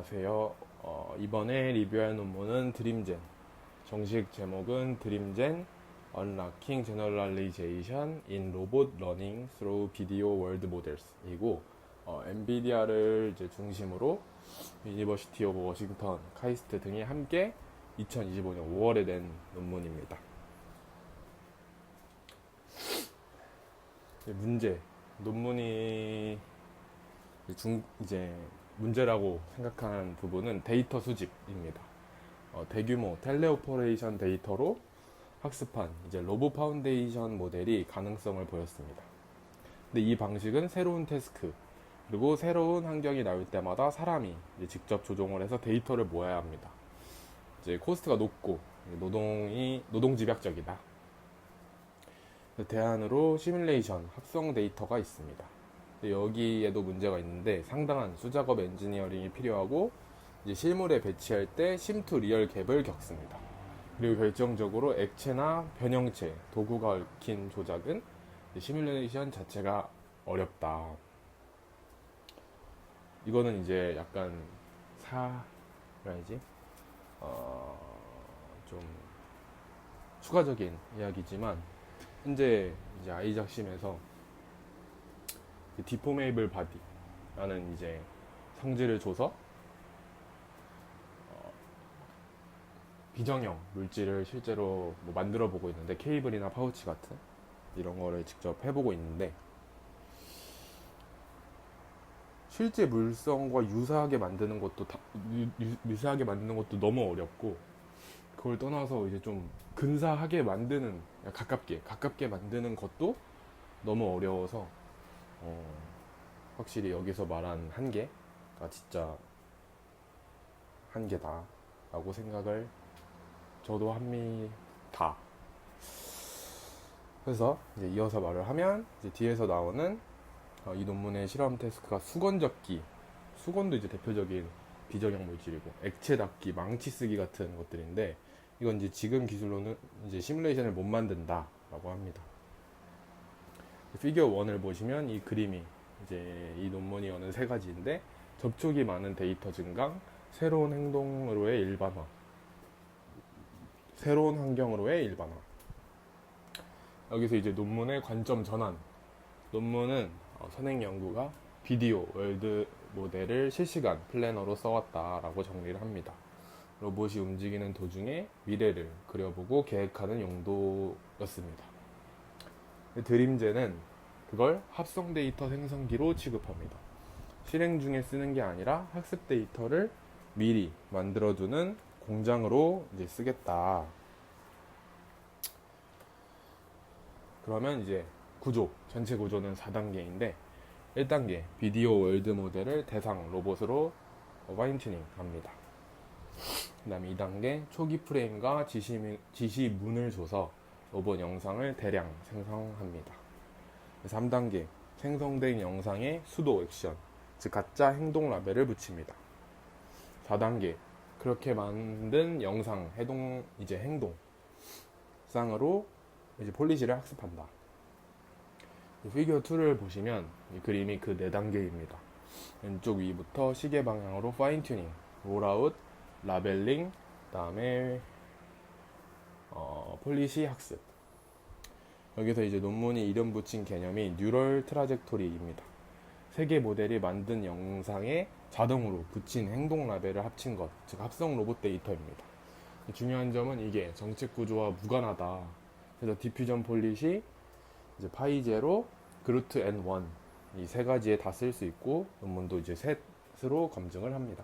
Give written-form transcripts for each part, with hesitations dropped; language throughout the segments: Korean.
안녕하세요. 이번에 리뷰할 논문은 드림젠. 정식 제목은 드림젠 Unlocking Generalization in Robot Learning Through Video World Models 이고 엔비디아를 이제 중심으로 유니버시티 오브 워싱턴, 카이스트 등이 함께 2025년 5월에 낸 논문입니다. 문제 논문이 이제 문제라고 생각한 부분은 데이터 수집입니다. 대규모 텔레오퍼레이션 데이터로 학습한 이제 로보 파운데이션 모델이 가능성을 보였습니다. 근데 이 방식은 새로운 태스크 그리고 새로운 환경이 나올 때마다 사람이 이제 직접 조종을 해서 데이터를 모아야 합니다. 이제 코스트가 높고 노동 집약적이다. 대안으로 시뮬레이션 합성 데이터가 있습니다. 여기에도 문제가 있는데 상당한 수작업 엔지니어링이 필요하고 이제 실물에 배치할 때 심2 리얼 갭을 겪습니다. 그리고 결정적으로 액체나 변형체, 도구가 얽힌 조작은 시뮬레이션 자체가 어렵다. 이거는 이제 약간 좀 추가적인 이야기지만 현재 이제 아이작심에서 디포메이블 바디라는 이제 성질을 줘서 비정형 물질을 실제로 만들어 보고 있는데 케이블이나 파우치 같은 이런 거를 직접 해보고 있는데 실제 물성과 유사하게 만드는 것도 유사하게 만드는 것도 너무 어렵고 그걸 떠나서 이제 좀 근사하게 만드는 가깝게 만드는 것도 너무 어려워서 확실히 여기서 말한 한계가 진짜 한계다 라고 생각을 저도 합니다. 그래서 이제 이어서 말을 하면 이제 뒤에서 나오는 이 논문의 실험 태스크가 수건 접기, 수건도 이제 대표적인 비정형 물질이고 액체 닦기, 망치 쓰기 같은 것들인데 이건 이제 지금 기술로는 이제 시뮬레이션을 못 만든다라고 합니다. 피겨 1을 보시면 이 그림이 이제 이 논문이 여는 세 가지인데 접촉이 많은 데이터 증강, 새로운 행동으로의 일반화, 새로운 환경으로의 일반화. 여기서 이제 논문의 관점 전환. 논문은 선행 연구가 비디오 월드 모델을 실시간 플래너로 써왔다라고 정리를 합니다. 로봇이 움직이는 도중에 미래를 그려보고 계획하는 용도였습니다. 드림젠은 그걸 합성 데이터 생성기로 취급합니다. 실행 중에 쓰는 게 아니라 학습 데이터를 미리 만들어두는 공장으로 이제 쓰겠다. 그러면 이제 전체 구조는 4단계인데 1단계 비디오 월드 모델을 대상 로봇으로 파인튜닝 합니다. 그 다음에 2단계 초기 프레임과 지시문을 줘서 로봇 영상을 대량 생성합니다. 3단계 생성된 영상에 수도 액션, 즉 가짜 행동 라벨을 붙입니다. 4단계 그렇게 만든 영상 행동상으로 이제 폴리시를 학습한다. 피겨 2를 보시면 이 그림이 그 4단계입니다. 왼쪽 위부터 시계 방향으로 파인 튜닝, 롤아웃, 라벨링, 그 다음에 폴리시 학습. 여기서 이제 논문이 이름 붙인 개념이 뉴럴 트라젝토리입니다. 세계 모델이 만든 영상에 자동으로 붙인 행동 라벨을 합친 것, 즉 합성 로봇 데이터입니다. 중요한 점은 이게 정책 구조와 무관하다. 그래서 디퓨전 폴리시, 이제 파이제로, 그루트 N1 이 세 가지에 다 쓸 수 있고 논문도 이제 셋으로 검증을 합니다.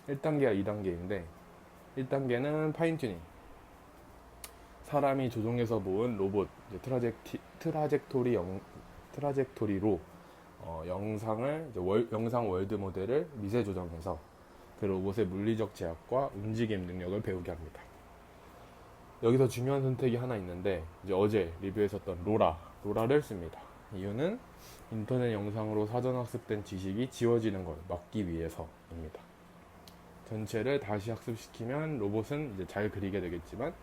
1단계와 2단계인데 1단계는 파인 튜닝. 사람이 조종해서 모은 로봇 트라젝토리로 영상 월드 모델을 미세 조정해서 그 로봇의 물리적 제약과 움직임 능력을 배우게 합니다. 여기서 중요한 선택이 하나 있는데 이제 어제 리뷰했었던 로라를 씁니다. 이유는 인터넷 영상으로 사전 학습된 지식이 지워지는 걸 막기 위해서입니다. 전체를 다시 학습시키면 로봇은 이제 잘 그리게 되겠지만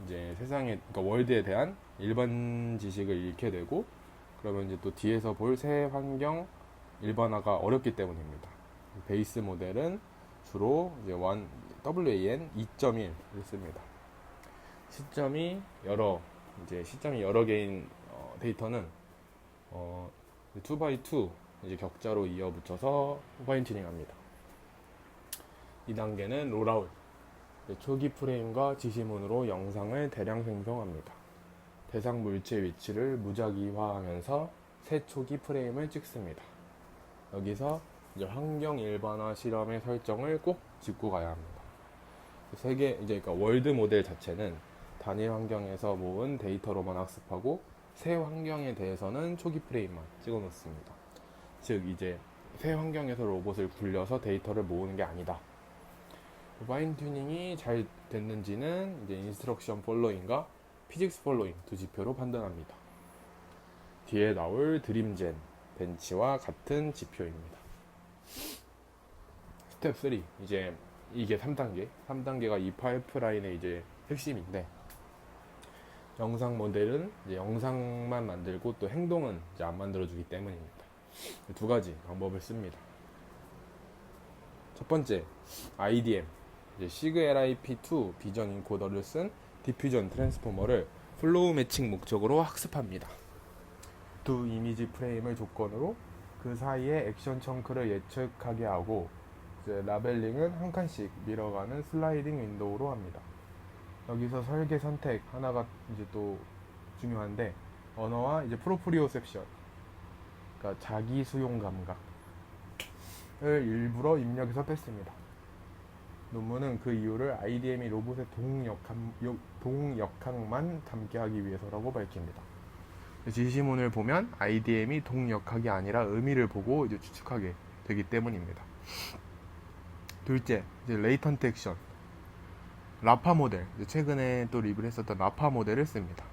이제 그러니까 월드에 대한 일반 지식을 잃게 되고 그러면 이제 또 뒤에서 볼 새 환경 일반화가 어렵기 때문입니다. 베이스 모델은 주로 이제 WAN 2.1을 씁니다. 시점이 여러 개인 데이터는 2x2 이제 격자로 이어 붙여서 파인 튜닝합니다. 2단계는 롤아웃. 초기 프레임과 지시문으로 영상을 대량 생성합니다. 대상 물체 위치를 무작위화하면서 새 초기 프레임을 찍습니다. 여기서 이제 환경 일반화 실험의 설정을 꼭 짚고 가야 합니다. 그러니까 월드 모델 자체는 단일 환경에서 모은 데이터로만 학습하고 새 환경에 대해서는 초기 프레임만 찍어 놓습니다. 즉 이제 새 환경에서 로봇을 굴려서 데이터를 모으는 게 아니다. 파인 튜닝이 잘 됐는지는 이제 인스트럭션 폴로잉과 피직스 폴로잉 두 지표로 판단합니다. 뒤에 나올 드림젠 벤치와 같은 지표입니다. 스텝 3 이제 이게 3단계가 이 파이프라인의 이제 핵심인데, 영상 모델은 이제 영상만 만들고 또 행동은 이제 안 만들어주기 때문입니다. 두 가지 방법을 씁니다. 첫 번째, IDM, 이제 SIG-LIP2 비전 인코더를 쓴 디퓨전 트랜스포머를 플로우 매칭 목적으로 학습합니다. 두 이미지 프레임을 조건으로 그 사이에 액션 청크를 예측하게 하고, 이제 라벨링은 한 칸씩 밀어가는 슬라이딩 윈도우로 합니다. 여기서 설계 선택 하나가 이제 또 중요한데, 언어와 이제 프로프리오셉션, 그러니까 자기 수용 감각을 일부러 입력해서 뺐습니다. 논문은 그 이유를 IDM이 로봇의 동역학만 담게 하기 위해서라고 밝힙니다. 지시문을 보면 IDM이 동역학이 아니라 의미를 보고 이제 추측하게 되기 때문입니다. 둘째, 이제 레이턴트 액션, 라파 모델, 최근에 또 리뷰를 했었던 라파 모델을 씁니다.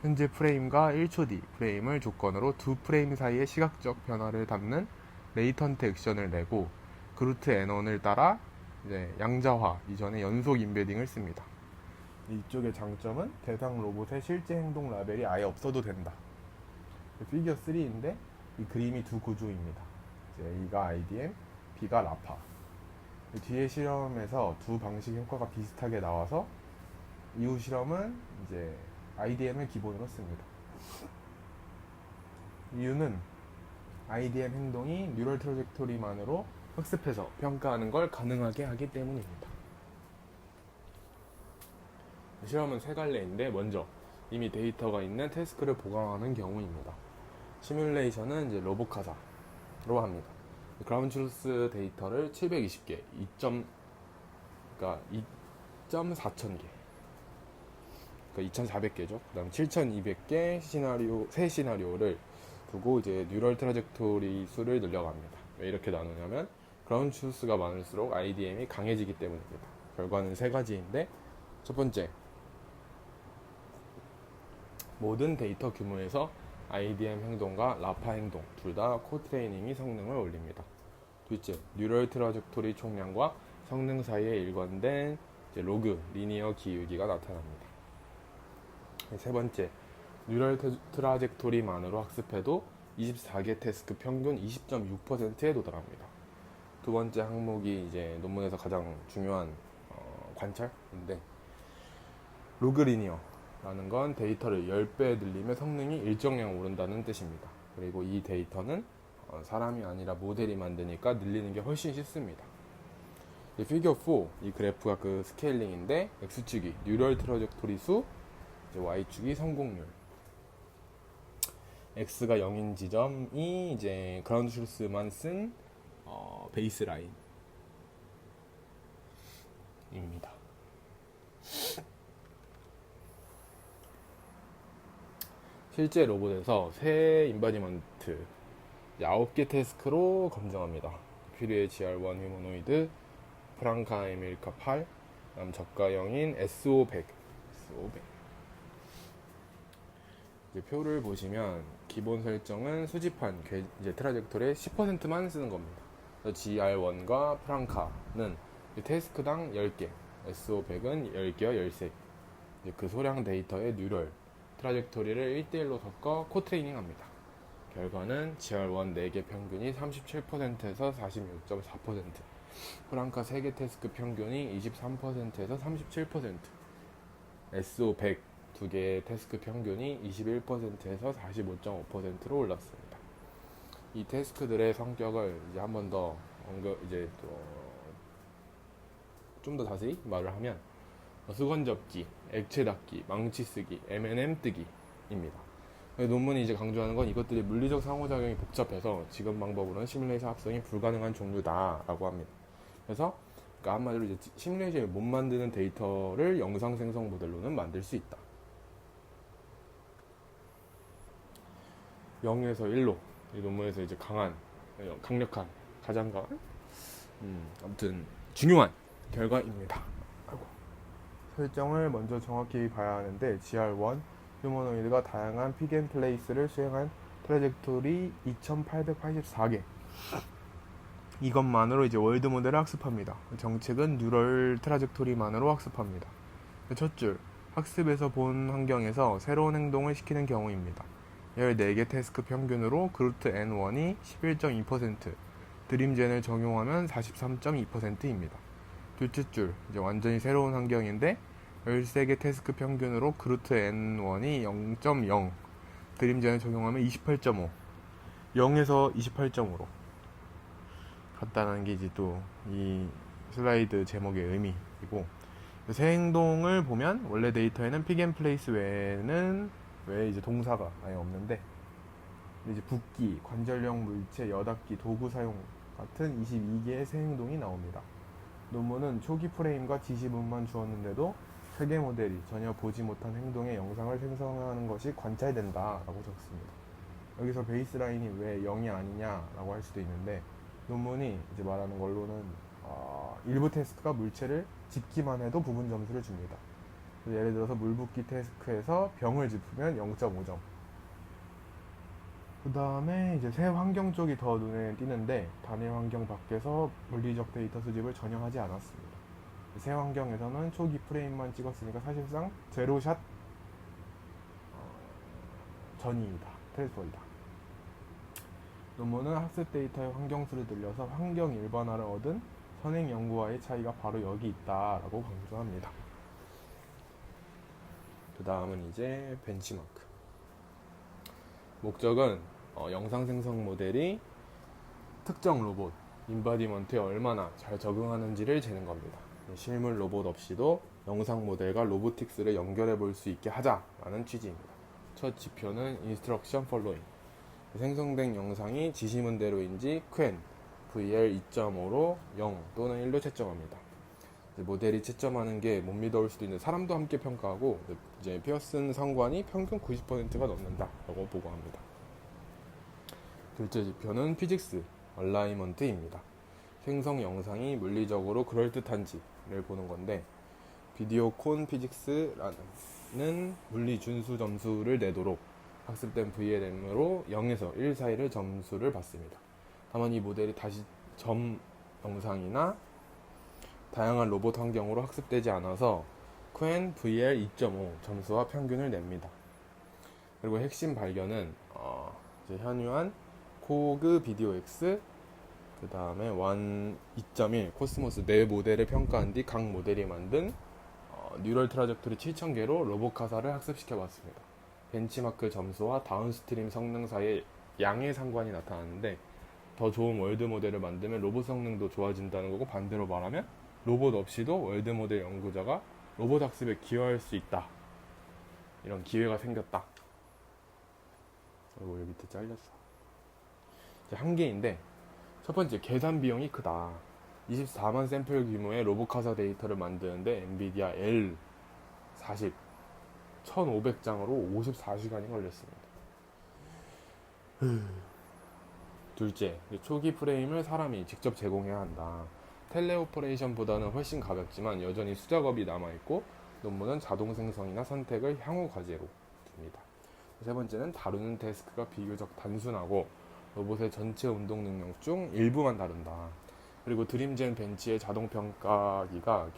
현재 프레임과 1초 뒤 프레임을 조건으로 두 프레임 사이의 시각적 변화를 담는 레이턴트 액션을 내고, 그루트 N1을 따라 이제 양자화 이전에 연속 임베딩을 씁니다. 이쪽의 장점은 대상 로봇의 실제 행동 라벨이 아예 없어도 된다. 피겨 3인데 이 그림이 두 구조입니다. A가 IDM, B가 라파. 뒤에 실험에서 두 방식 효과가 비슷하게 나와서 이후 실험은 이제 IDM을 기본으로 씁니다. 이유는 IDM 행동이 뉴럴 트래젝토리만으로 학습해서 평가하는 걸 가능하게 하기 때문입니다. 실험은 세 갈래인데, 먼저 이미 데이터가 있는 태스크를 보강하는 경우입니다. 시뮬레이션은 이제 로보카사로 합니다. 그라운드 트루스 데이터를 720개, 2.4천 개, 그러니까 2,400개죠. 그 다음 7,200개 새 시나리오를 두고 이제 뉴럴 트래젝토리 수를 늘려갑니다. 왜 이렇게 나누냐면, 그라운드 트루스가 많을수록 IDM이 강해지기 때문입니다. 결과는 세 가지인데, 첫 번째, 모든 데이터 규모에서 IDM 행동과 라파 행동 둘 다 코트레이닝이 성능을 올립니다. 둘째, 뉴럴 트래젝토리 총량과 성능 사이에 일관된 로그 리니어 기울기가 나타납니다. 세 번째, 뉴럴 트래젝토리만으로 학습해도 24개 태스크 평균 20.6%에 도달합니다. 두 번째 항목이 이제 논문에서 가장 중요한 관찰인데, 로그 리니어라는 건 데이터를 10배 늘리면 성능이 일정량 오른다는 뜻입니다. 그리고 이 데이터는 사람이 아니라 모델이 만드니까 늘리는 게 훨씬 쉽습니다. 피겨 4, 이 그래프가 그 스케일링인데, X축이 뉴럴 트래젝토리 수, Y축이 성공률. X가 0인 지점이 이제 그라운드 트루스만 쓴 베이스 라인입니다. 실제 로봇에서 새 인바디먼트 9개 태스크로 검증합니다. 큐리의 GR1 휴머노이드, 프랑카 에밀카 8, 다음 저가형인 SO100. 이제 표를 보시면 기본 설정은 수집한 이제 트라젝토리의 10%만 쓰는 겁니다. GR1과 프랑카는 태스크당 10개, SO100은 10개와 13개. 그 소량 데이터의 뉴럴 트라젝토리를 1대1로 섞어 코트레이닝 합니다. 결과는 GR1 4개 평균이 37%에서 46.4%, 프랑카 3개 태스크 평균이 23%에서 37%, SO100 2개 태스크 평균이 21%에서 45.5%로 올랐습니다. 이 태스크들의 성격을 이제 한 번 더 이제 좀 더 자세히 말을 하면 수건 접기, 액체 닦기, 망치 쓰기, M&M 뜨기입니다. 논문이 이제 강조하는 건 이것들이 물리적 상호작용이 복잡해서 지금 방법으로는 시뮬레이션 합성이 불가능한 종류다라고 합니다. 그래서 그러니까 한마디로 이제 시뮬레이션을 못 만드는 데이터를 영상 생성 모델로는 만들 수 있다. 0에서 1로 이 논문에서 이제 강력한, 가장 강한, 아무튼 중요한 결과입니다. 설정을 먼저 정확히 봐야 하는데 GR1 휴머노이드가 다양한 픽앤플레이스를 수행한 트래젝토리 2884개, 이것만으로 이제 월드 모델을 학습합니다. 정책은 뉴럴 트라젝토리만으로 학습합니다. 첫 줄, 학습에서 본 환경에서 새로운 행동을 시키는 경우입니다. 14개 태스크 평균으로 그루트 N1이 11.2%, 드림젠을 적용하면 43.2%입니다. 둘째 줄, 이제 완전히 새로운 환경인데 13개 태스크 평균으로 그루트 N1이 0.0, 드림젠을 적용하면 28.5, 0에서 28.5로 갔다는 게 이제 또 이 슬라이드 제목의 의미이고, 새 행동을 보면 원래 데이터에는 픽앤플레이스 외에는 이제 동사가 아예 없는데 이제 붓기, 관절형 물체, 여닫기, 도구 사용 같은 22개의 새 행동이 나옵니다. 논문은 초기 프레임과 지시문만 주었는데도 세계 모델이 전혀 보지 못한 행동의 영상을 생성하는 것이 관찰된다라고 적습니다. 여기서 베이스라인이 왜 0이 아니냐라고 할 수도 있는데, 논문이 이제 말하는 걸로는 일부 태스크가 물체를 짚기만 해도 부분 점수를 줍니다. 예를 들어서 물붓기 태스크에서 병을 짚으면 0.5점. 그 다음에 이제 새 환경 쪽이 더 눈에 띄는데, 단일 환경 밖에서 물리적 데이터 수집을 전혀 하지 않았습니다. 새 환경에서는 초기 프레임만 찍었으니까 사실상 제로샷 전이다, 트랜스퍼이다. 논문은 학습 데이터의 환경수를 늘려서 환경 일반화를 얻은 선행 연구와의 차이가 바로 여기 있다라고 강조합니다. 그 다음은 이제 벤치마크. 목적은 영상 생성 모델이 특정 로봇, 인바디먼트에 얼마나 잘 적응하는지를 재는 겁니다. 실물 로봇 없이도 영상 모델과 로보틱스를 연결해 볼 수 있게 하자라는 취지입니다. 첫 지표는 인스트럭션 팔로잉. 생성된 영상이 지시문대로인지 퀸 VL 2.5로 0 또는 1로 채점합니다. 모델이 채점하는 게 못 믿어올 수도 있는데 사람도 함께 평가하고, 이제 피어슨 상관이 평균 90%가 넘는다라고 보고합니다. 둘째 지표는 피직스 얼라이먼트입니다. 생성 영상이 물리적으로 그럴듯한지를 보는 건데, 비디오콘 피직스라는 물리 준수 점수를 내도록 학습된 VLM으로 0에서 1 사이를 점수를 받습니다. 다만 이 모델이 다시 점 영상이나 다양한 로봇 환경으로 학습되지 않아서 퀸 VL 2.5 점수와 평균을 냅니다. 그리고 핵심 발견은 이제 현유한 코그 비디오 X, 그 다음에 완 2.1 코스모스 네 모델을 평가한 뒤 각 모델이 만든 뉴럴 트라젝토리 7000개로 로봇 가사를 학습시켜 봤습니다. 벤치마크 점수와 다운스트림 성능 사이에 양의 상관이 나타나는데, 더 좋은 월드 모델을 만들면 로봇 성능도 좋아진다는 거고, 반대로 말하면 로봇 없이도 월드 모델 연구자가 로봇 학습에 기여할 수 있다, 이런 기회가 생겼다. 그리고 여기 밑에 잘렸어. 한계인데, 첫 번째, 계산 비용이 크다. 24만 샘플 규모의 로봇 가사 데이터를 만드는데 엔비디아 L40 1500장으로 54시간이 걸렸습니다. 둘째, 초기 프레임을 사람이 직접 제공해야 한다. 텔레오퍼레이션보다는 훨씬 가볍지만 여전히 수작업이 남아있고, 논문은 자동 생성이나 선택을 향후 과제로 둡니다. 세 번째는 다루는 태스크가 비교적 단순하고 로봇의 전체 운동 능력 중 일부만 다룬다. 그리고 드림젠 벤치의 자동 평가기가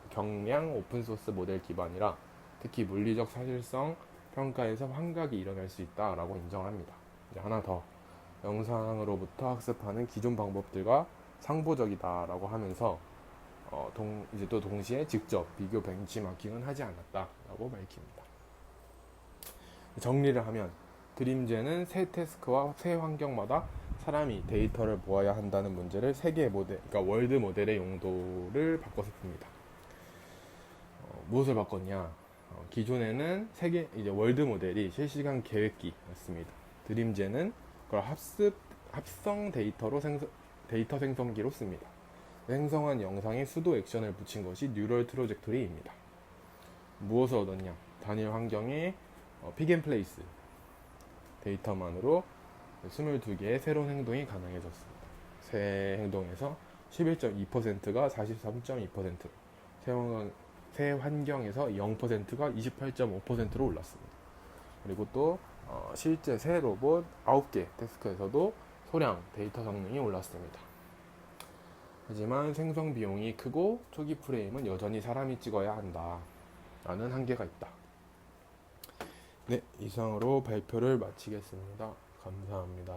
경량 오픈소스 모델 기반이라 특히 물리적 사실성 평가에서 환각이 일어날 수 있다라고 인정합니다. 하나 더 영상으로부터 학습하는 기존 방법들과 상보적이다라고 하면서 이제 또 동시에 직접 비교 벤치마킹은 하지 않았다라고 밝힙니다. 정리를 하면 드림젠은 새 태스크와 새 환경마다 사람이 데이터를 모아야 한다는 문제를 세계 모델, 그러니까 월드 모델의 용도를 바꿔서 풉니다. 무엇을 바꿨냐? 기존에는 세계 이제 월드 모델이 실시간 계획기였습니다. 드림젠은 그걸 합성 데이터 생성기로 씁니다. 생성한 영상에 수도 액션을 붙인 것이 뉴럴 트로젝토리입니다. 무엇을 얻었냐? 단일 환경에 픽앤플레이스 데이터만으로 22개의 새로운 행동이 가능해졌습니다. 새 행동에서 11.2%가 43.2%로, 새 환경에서 0%가 28.5%로 올랐습니다. 그리고 또 실제 새 로봇 9개 태스크에서도 소량 데이터 성능이 올랐습니다. 하지만 생성 비용이 크고 초기 프레임은 여전히 사람이 찍어야 한다 라는 한계가 있다. 네, 이상으로 발표를 마치겠습니다. 감사합니다.